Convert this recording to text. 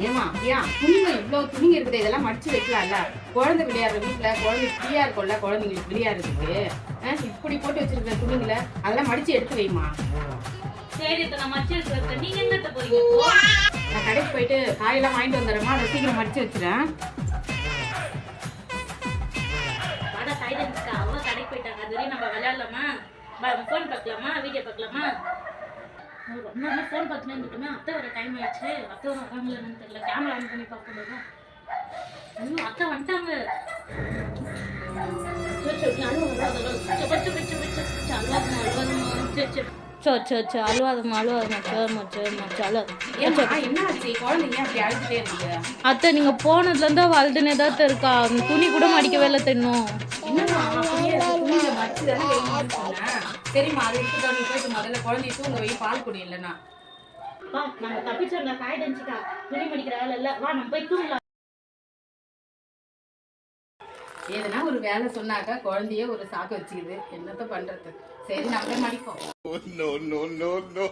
ஏமா அப்படியா துணிங்க இவ்வளவு துணிங்க இருக்குது, இதெல்லாம் மடிச்சு வைக்கலாம்ல. குழந்தை விளையாடுற வீட்டுல குழந்தை ஃப்ரீயா இருக்கும்ல, குழந்தைங்களுக்கு விளையாடுறதுக்கு. இப்படி போட்டு வச்சிருக்கிற துணிங்களை அதெல்லாம் மடிச்சு எடுத்து வைமா. சரி நான் மடிச்சு வச்சிருக்கேன். நீங்க என்னத்த போறீங்க? நான் கடைக்கு போயிட்டு காயெல்லாம் வாங்கிட்டு வந்துடுறேம்மா, அதை சீக்கிரம் மடிச்சு வச்சுறேன். வாடா கைதன்ஸ்கா, அவங்க கடைக்கு போயிட்டாங்க. அது வரையும் நம்ம விளையாடலாமா, ஃபோன் பார்க்கலாமா, வீடியோ பார்க்கலாமா? ரொம்ப ஃபோன் பார்த்துனே இருந்துட்டுமே. அத்தை வர டைம் ஆயிடுச்சு. அத்தை வர வராங்களான்னு தெரியல. கேமரா ஆன் பண்ணி பார்க்க முடியுமா? ஐயோ அத்தை வந்துட்டாங்க. அத்தை நீங்க போனதுல இருந்தா வாழ்ந்துனே தான் இருக்கா. துணி கூட மடிக்கவே இல்லை இன்னும். சரிம்மா, அது இருக்கட்டும். நீ போயிட்டு முதல்ல குழந்தைய தூங்க வை, பால் குடி. இல்லைன்னா வா நம்ம தப்பிச்சிடலாம். காய்டன்ஸ்கா துணி மடிக்கிற வேலை இல்லை. வா நம்ம போய் தூங்கலாம். எதுனா ஒரு வேலை சொன்னாக்கா குழந்தைய ஒரு சாக்கு வச்சுக்குது. என்னத்த பண்றது? சரி நம்ம மடிப்போம். No, no, no, no.